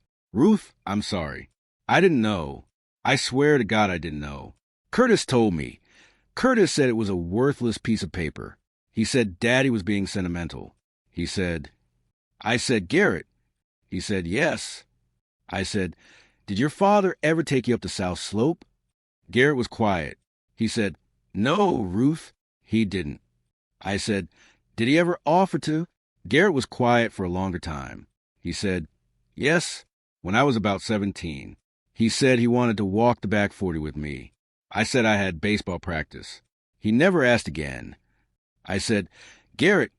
I'm sorry. I didn't know. I swear to God I didn't know. Curtis told me. Curtis said it was a worthless piece of paper. He said Daddy was being sentimental. I said, "Garrett." He said, "Yes." I said, "Did your father ever take you up the South Slope?" Garrett was quiet. He said, "No, Ruth, he didn't." I said, "Did he ever offer to?" Garrett was quiet for a longer time. He said, "Yes, when I was about 17. He said he wanted to walk the back 40 with me. I said I had baseball practice. He never asked again. I said, "Garrett,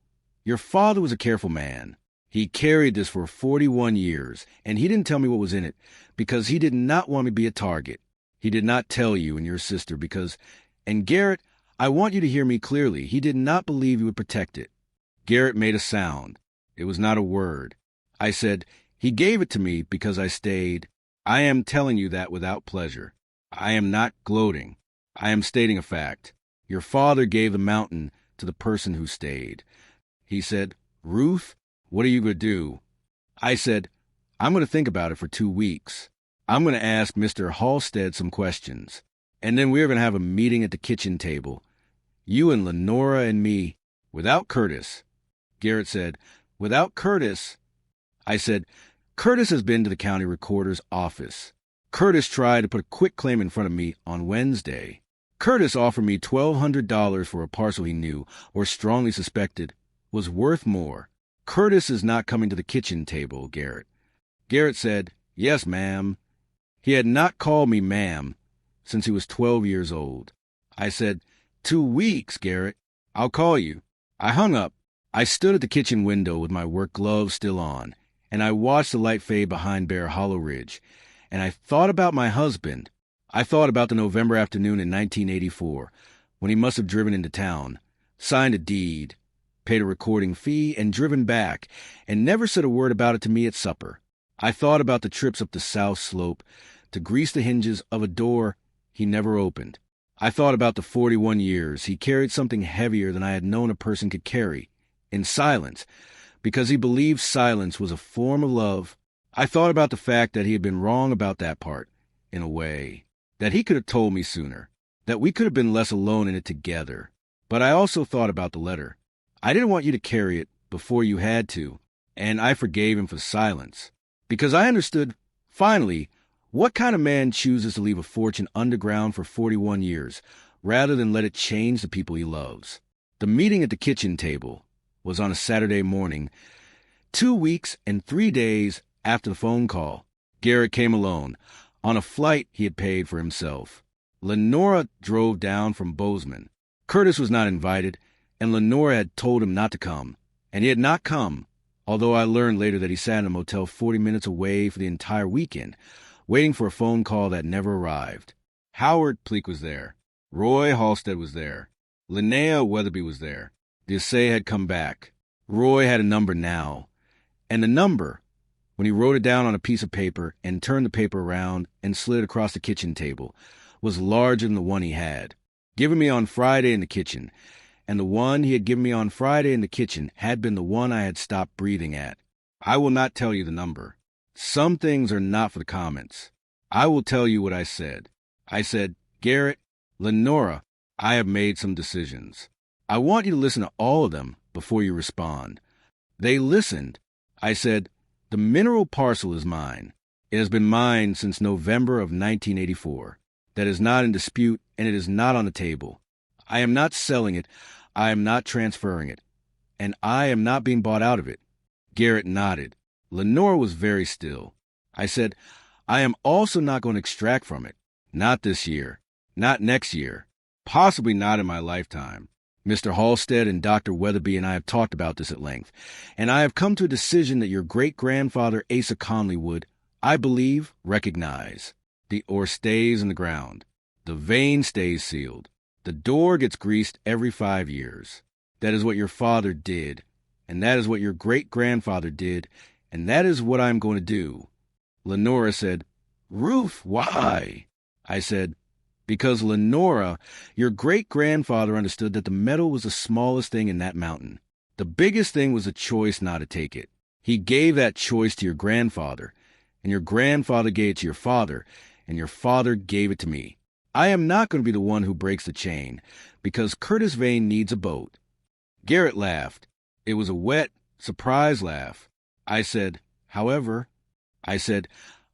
your father was a careful man. He carried this for 41 years, and he didn't tell me what was in it because he did not want me to be a target. He did not tell you and your sister because, and Garrett, I want you to hear me clearly, he did not believe you would protect it." Garrett made a sound. It was not a word. I said, "He gave it to me because I stayed. I am telling you that without pleasure. I am not gloating. I am stating a fact. Your father gave the mountain to the person who stayed." He said, "Ruth, what are you going to do?" I said, "I'm going to think about it for 2 weeks. I'm going to ask Mr. Halstead some questions. And then we're going to have a meeting at the kitchen table. You and Lenora and me, Without Curtis. Garrett said, Without Curtis. I said, Curtis has been to the county recorder's office. Curtis tried to put a quick claim in front of me on Wednesday. Curtis offered me $1,200 for a parcel he knew, or strongly suspected, was worth more. Curtis is not coming to the kitchen table, Garrett. Garrett said, Yes, ma'am. He had not called me ma'am since he was 12 years old. I said, 2 weeks, Garrett. I'll call you. I hung up. I stood at the kitchen window with my work gloves still on, and I watched the light fade behind Bear Hollow Ridge, and I thought about my husband. I thought about the November afternoon in 1984, when he must have driven into town, signed a deed, paid a recording fee, and driven back, and never said a word about it to me at supper. I thought about the trips up the South Slope to grease the hinges of a door he never opened. I thought about the 41 years he carried something heavier than I had known a person could carry, in silence, because he believed silence was a form of love. I thought about the fact that he had been wrong about that part, in a way, that he could have told me sooner, that we could have been less alone in it together. But I also thought about the letter. I didn't want you to carry it before you had to, and I forgave him for silence, because I understood, finally, what kind of man chooses to leave a fortune underground for 41 years, rather than let it change the people he loves. The meeting at the kitchen table was on a Saturday morning, 2 weeks and 3 days after the phone call. Garrett came alone, on a flight he had paid for himself. Lenora drove down from Bozeman. Curtis was not invited, and Lenora had told him not to come, and he had not come, although I learned later that he sat in a motel 40 minutes away for the entire weekend, waiting for a phone call that never arrived. Howard Pleak was there. Roy Halstead was there. Linnea Weatherby was there. The essay had come back. Roy had a number now. And the number, when he wrote it down on a piece of paper and turned the paper around and slid across the kitchen table, was larger than the one he had given me on Friday in the kitchen. And the one he had given me on Friday in the kitchen had been the one I had stopped breathing at. I will not tell you the number. Some things are not for the comments. I will tell you what I said. I said, Garrett, Lenora, I have made some decisions. I want you to listen to all of them before you respond. They listened. I said, the mineral parcel is mine. It has been mine since November of 1984. That is not in dispute, and it is not on the table. I am not selling it. I am not transferring it. And I am not being bought out of it. Garrett nodded. Lenora was very still. I said, I am also not going to extract from it. Not this year. Not next year. Possibly not in my lifetime. Mr. Halstead and Dr. Weatherby and I have talked about this at length, and I have come to a decision that your great-grandfather Asa Connley would, I believe, recognize. The ore stays in the ground. The vein stays sealed. The door gets greased every 5 years. That is what your father did, and that is what your great-grandfather did, and that is what I am going to do. Lenora said, Ruth, why? I said, because Lenora, your great-grandfather understood that the metal was the smallest thing in that mountain. The biggest thing was the choice not to take it. He gave that choice to your grandfather, and your grandfather gave it to your father, and your father gave it to me. I am not going to be the one who breaks the chain, because Curtis Vane needs a boat. Garrett laughed. It was a wet, surprised laugh. I said, however, I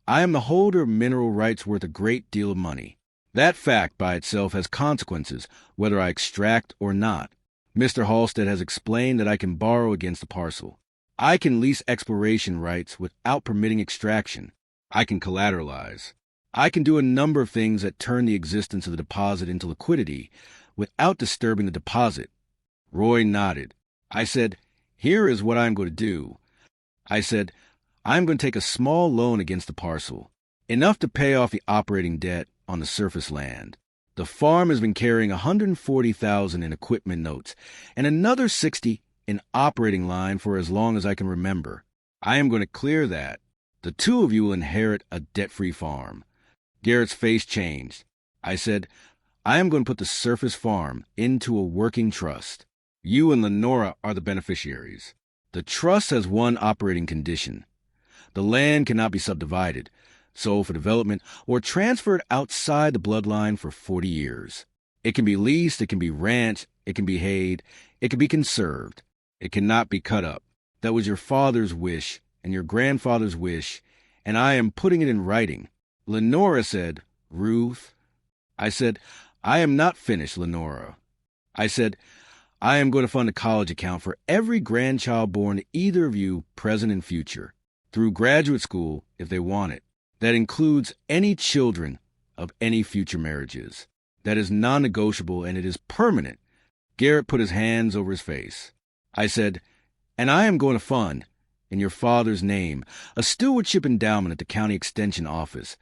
am the holder of mineral rights worth a great deal of money. That fact by itself has consequences, whether I extract or not. Mr. Halstead has explained that I can borrow against the parcel. I can lease exploration rights without permitting extraction. I can collateralize. I can do a number of things that turn the existence of the deposit into liquidity without disturbing the deposit. Roy nodded. I said, here is what I am going to do. I said, I am going to take a small loan against the parcel, enough to pay off the operating debt on the surface land. The farm has been carrying $140,000 in equipment notes and another $60,000 in operating line for as long as I can remember. I am going to clear that. The two of you will inherit a debt-free farm. Garrett's face changed. I said, I am going to put the surface farm into a working trust. You and Lenora are the beneficiaries. The trust has one operating condition. The land cannot be subdivided, sold for development, or transferred outside the bloodline for 40 years. It can be leased, it can be ranched, It can be hayed. It can be conserved. It cannot be cut up. That was your father's wish and your grandfather's wish, and I am putting it in writing. Lenora said, Ruth. I said, I am not finished, Lenora. I said, I am going to fund a college account for every grandchild born to either of you, present and future, through graduate school if they want it. That includes any children of any future marriages. That is non-negotiable and it is permanent. Garrett put his hands over his face. I said, and I am going to fund, in your father's name, a stewardship endowment at the county extension office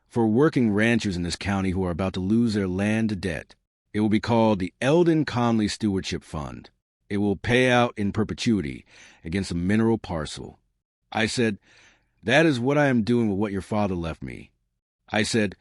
for working ranchers in this county who are about to lose their land to debt. It will be called the Eldon Connley Stewardship Fund. It will pay out in perpetuity against a mineral parcel. I said, that is what I am doing with what your father left me. I said,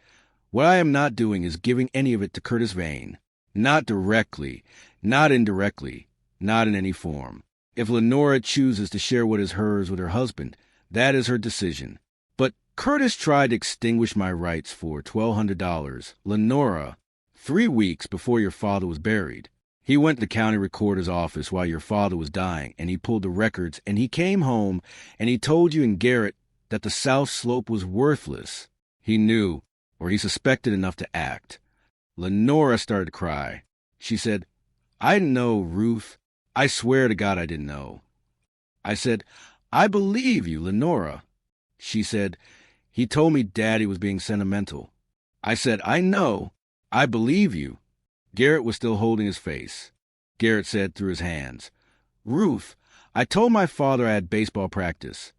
what I am not doing is giving any of it to Curtis Vane. Not directly, not indirectly, not in any form. If Lenora chooses to share what is hers with her husband, that is her decision. But Curtis tried to extinguish my rights for $1,200, Lenora, 3 weeks before your father was buried. He went to the county recorder's office while your father was dying, and he pulled the records, and he came home, and he told you and Garrett that the South Slope was worthless. He knew, or he suspected enough to act. Lenora started to cry. She said, I didn't know, Ruth. I swear to God I didn't know. I said, I believe you, Lenora. She said, he told me Daddy was being sentimental. I said, I know. I believe you. Garrett was still holding his face. Garrett said through his hands, Ruth, I told my father I had baseball practice.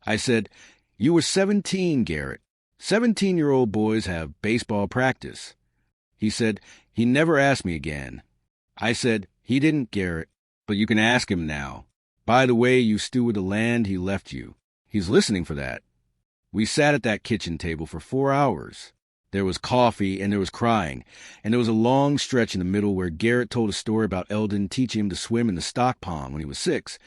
I said, you were 17, Garrett. 17-year-old boys have baseball practice. He said, he never asked me again. I said, he didn't, Garrett, but you can ask him now. By the way, you steward the land he left you. He's listening for that. We sat at that kitchen table for 4 hours. There was coffee, and there was crying, and there was a long stretch in the middle where Garrett told a story about Eldon teaching him to swim in the stock pond when he was 6,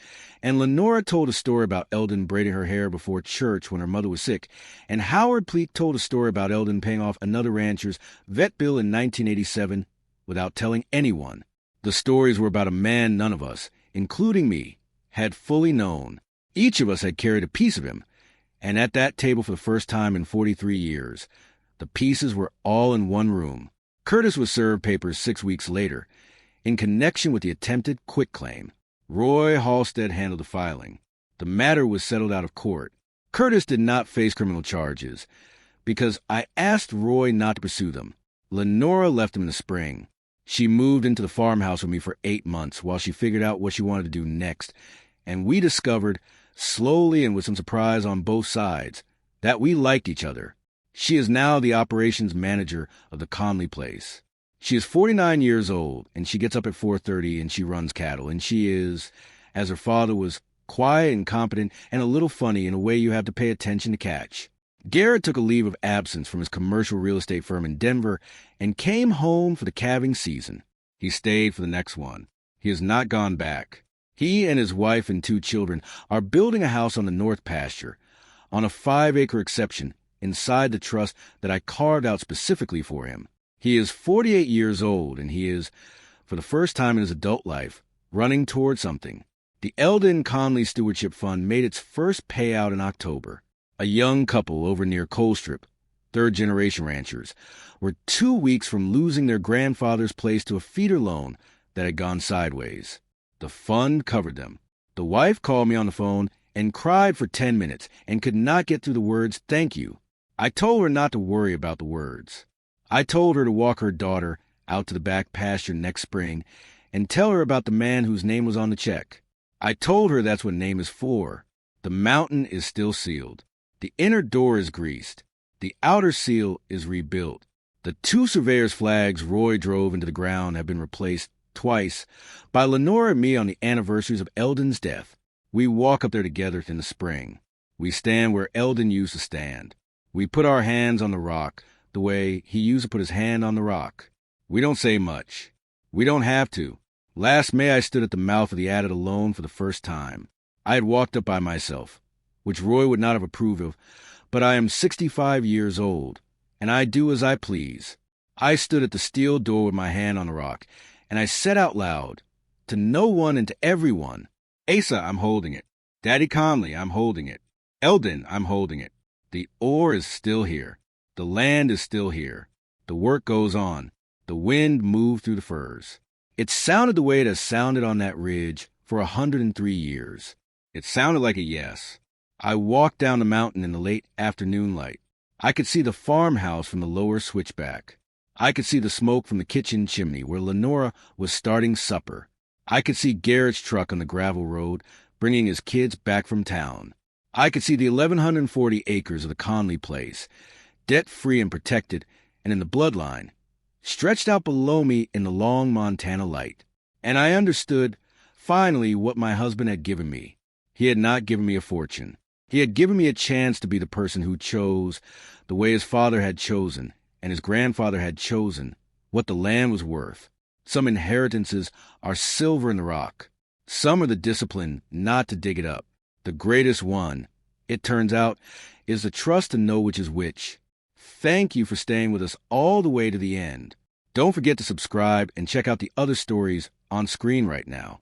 and Lenora told a story about Eldon braiding her hair before church when her mother was sick, and Howard Pleak told a story about Eldon paying off another rancher's vet bill in 1987 without telling anyone. The stories were about a man none of us, including me, had fully known. Each of us had carried a piece of him, and at that table for the first time in 43 years, the pieces were all in one room. Curtis was served papers 6 weeks later. In connection with the attempted quitclaim, Roy Halstead handled the filing. The matter was settled out of court. Curtis did not face criminal charges because I asked Roy not to pursue them. Lenora left him in the spring. She moved into the farmhouse with me for 8 months while she figured out what she wanted to do next, and we discovered, slowly and with some surprise on both sides, that we liked each other. She is now the operations manager of the Connley place. She is 49 years old, and she gets up at 4:30 and she runs cattle, and she is, as her father was, quiet and competent and a little funny in a way you have to pay attention to catch. Garrett took a leave of absence from his commercial real estate firm in Denver and came home for the calving season. He stayed for the next one. He has not gone back. He and his wife and 2 children are building a house on the North Pasture, on a 5-acre exception, inside the trust that I carved out specifically for him. He is 48 years old, and he is, for the first time in his adult life, running toward something. The Eldon Connley Stewardship Fund made its first payout in October. A young couple over near Colstrip, third-generation ranchers, were 2 weeks from losing their grandfather's place to a feeder loan that had gone sideways. The fund covered them. The wife called me on the phone and cried for 10 minutes and could not get through the words, "Thank you." I told her not to worry about the words. I told her to walk her daughter out to the back pasture next spring and tell her about the man whose name was on the check. I told her that's what name is for. The mountain is still sealed. The inner door is greased. The outer seal is rebuilt. The 2 surveyor's flags Roy drove into the ground have been replaced twice by Lenora and me on the anniversaries of Eldon's death. We walk up there together in the spring. We stand where Eldon used to stand. We put our hands on the rock the way he used to put his hand on the rock. We don't say much. We don't have to. Last May I stood at the mouth of the adit alone for the first time. I had walked up by myself, which Roy would not have approved of, but I am 65 years old, and I do as I please. I stood at the steel door with my hand on the rock, and I said out loud, to no one and to everyone, Asa, I'm holding it. Daddy Connley, I'm holding it. Eldon, I'm holding it. The ore is still here. The land is still here. The work goes on. The wind moved through the firs. It sounded the way it has sounded on that ridge for 103 years. It sounded like a yes. I walked down the mountain in the late afternoon light. I could see the farmhouse from the lower switchback. I could see the smoke from the kitchen chimney where Lenora was starting supper. I could see Garrett's truck on the gravel road bringing his kids back from town. I could see the 1,140 acres of the Connley place, debt-free and protected, and in the bloodline, stretched out below me in the long Montana light. And I understood, finally, what my husband had given me. He had not given me a fortune. He had given me a chance to be the person who chose, the way his father had chosen, and his grandfather had chosen, what the land was worth. Some inheritances are silver in the rock. Some are the discipline not to dig it up. The greatest one, it turns out, is the trust to know which is which. Thank you for staying with us all the way to the end. Don't forget to subscribe and check out the other stories on screen right now.